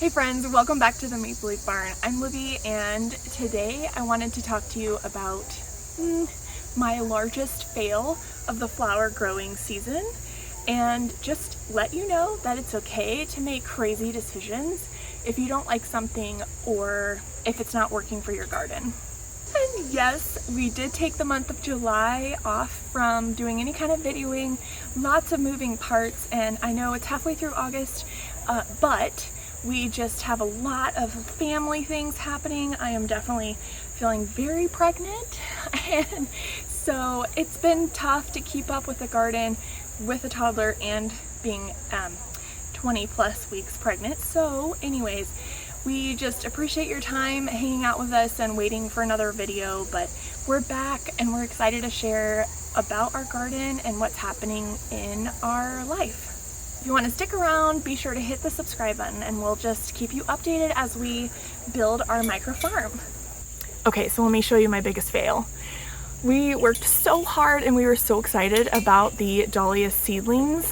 Hey friends, welcome back to the Maple Leaf Barn. I'm Libby, and today I wanted to talk to you about my largest fail of the flower growing season, and just let you know that it's okay to make crazy decisions if you don't like something or if it's not working for your garden. And yes, we did take the month of July off from doing any kind of videoing, lots of moving parts, and I know it's halfway through August, but we just have a lot of family things happening. I am definitely feeling very pregnant, and so it's been tough to keep up with the garden with a toddler and being 20 plus weeks pregnant. So anyways, we just appreciate your time hanging out with us and waiting for another video, but we're back and we're excited to share about our garden and what's happening in our life. If you want to stick around, be sure to hit the subscribe button and we'll just keep you updated as we build our micro farm. Okay, so let me show you my biggest fail. We worked so hard and we were so excited about the Dahlia seedlings.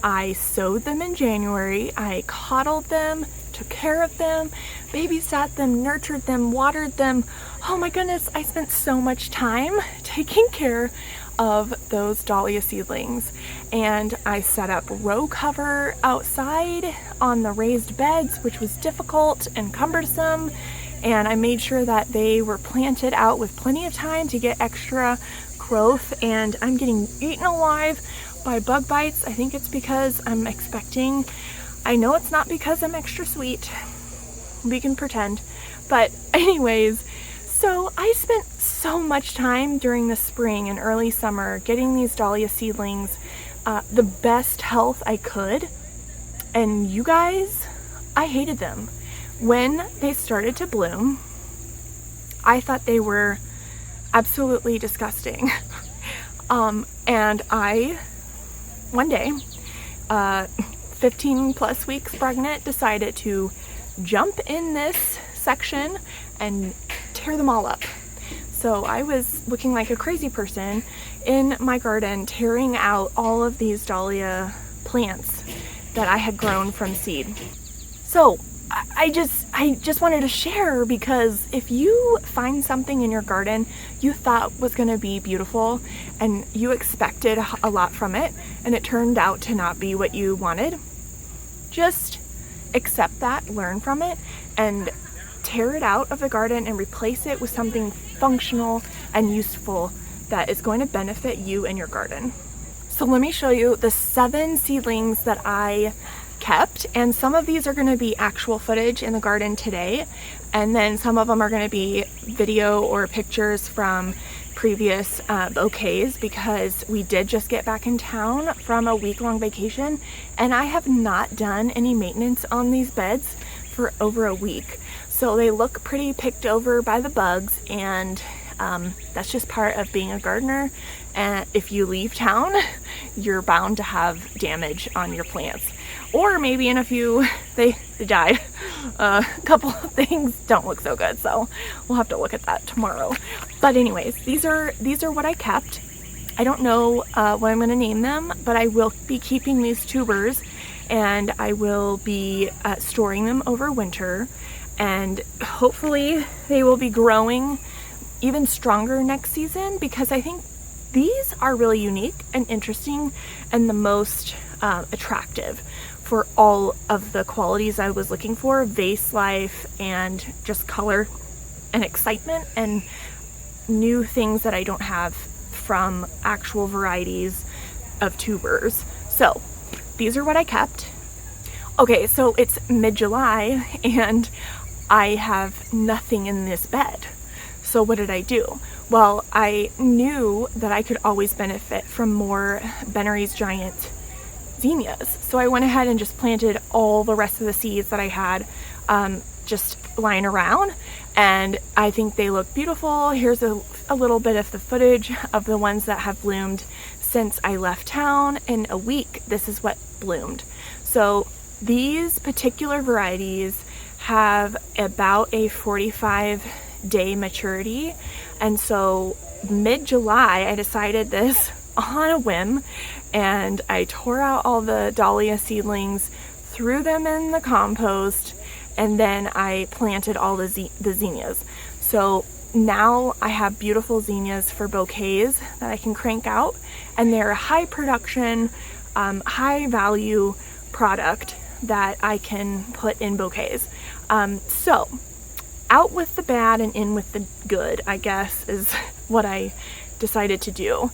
I sowed them in January, I coddled them, took care of them, babysat them, nurtured them, watered them. Oh my goodness, I spent so much time taking care of those Dahlia seedlings, and I set up row cover outside on the raised beds, which was difficult and cumbersome, and I made sure that they were planted out with plenty of time to get extra growth. And I'm getting eaten alive by bug bites. I think it's because I'm expecting, I know it's not because I'm extra sweet, we can pretend, but anyways, so I spent so much time during the spring and early summer getting these Dahlia seedlings the best health I could, and you guys, I hated them. When they started to bloom, I thought they were absolutely disgusting. And I, one day, 15 plus weeks pregnant, decided to jump in this section and tear them all up. So I was looking like a crazy person in my garden, tearing out all of these Dahlia plants that I had grown from seed. So I just wanted to share, because if you find something in your garden you thought was going to be beautiful and you expected a lot from it and it turned out to not be what you wanted, just accept that, learn from it, and tear it out of the garden and replace it with something functional and useful that is going to benefit you and your garden. So let me show you the 7 seedlings that I kept, and some of these are going to be actual footage in the garden today, and then some of them are going to be video or pictures from previous bouquets, because we did just get back in town from a week-long vacation and I have not done any maintenance on these beds for over a week. So they look pretty picked over by the bugs, and that's just part of being a gardener. And if you leave town, you're bound to have damage on your plants. Or maybe in a few, they died. A couple of things don't look so good, so we'll have to look at that tomorrow. But anyways, these are what I kept. I don't know what I'm going to name them, but I will be keeping these tubers, and I will be storing them over winter, and hopefully they will be growing even stronger next season, because I think these are really unique and interesting and the most attractive for all of the qualities I was looking for: vase life and just color and excitement and new things that I don't have from actual varieties of tubers. So these are what I kept. Okay, so it's mid-July and I have nothing in this bed. So what did I do? Well, I knew that I could always benefit from more Bennery's Giant zinnias. So I went ahead and just planted all the rest of the seeds that I had just lying around, and I think they look beautiful. Here's a little bit of the footage of the ones that have bloomed since I left town. In a week, this is what bloomed. So these particular varieties have about a 45-day maturity, and so mid-July I decided this on a whim, and I tore out all the Dahlia seedlings, threw them in the compost, and then I planted all the zinnias. So now I have beautiful zinnias for bouquets that I can crank out, and they're a high production, high value product that I can put in bouquets. So out with the bad and in with the good, I guess, is what I decided to do.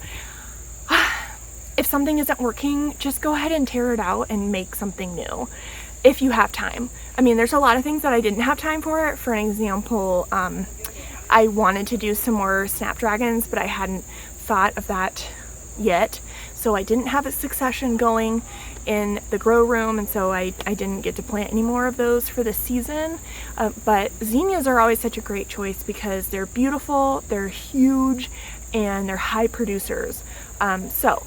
If something isn't working, just go ahead and tear it out and make something new if you have time. I mean, there's a lot of things that I didn't have time for. For an example, I wanted to do some more snapdragons, but I hadn't thought of that yet. So I didn't have a succession going in the grow room, and so I didn't get to plant any more of those for this season. But zinnias are always such a great choice because they're beautiful, they're huge, and they're high producers. So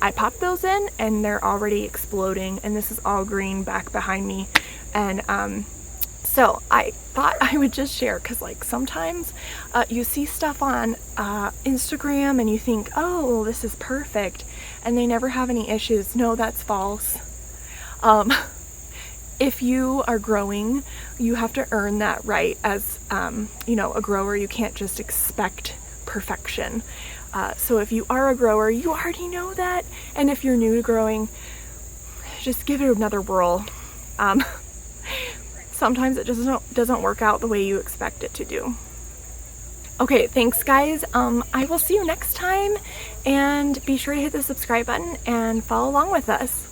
I popped those in and they're already exploding, and this is all green back behind me. And so I thought I would just share, because like sometimes you see stuff on Instagram and you think, oh, this is perfect, and they never have any issues. No, that's false. If you are growing, you have to earn that right as you know, a grower. You can't just expect perfection. So if you are a grower, you already know that. And if you're new to growing, just give it another whirl. Sometimes it just doesn't work out the way you expect it to do. Okay, thanks guys. I will see you next time, and be sure to hit the subscribe button and follow along with us.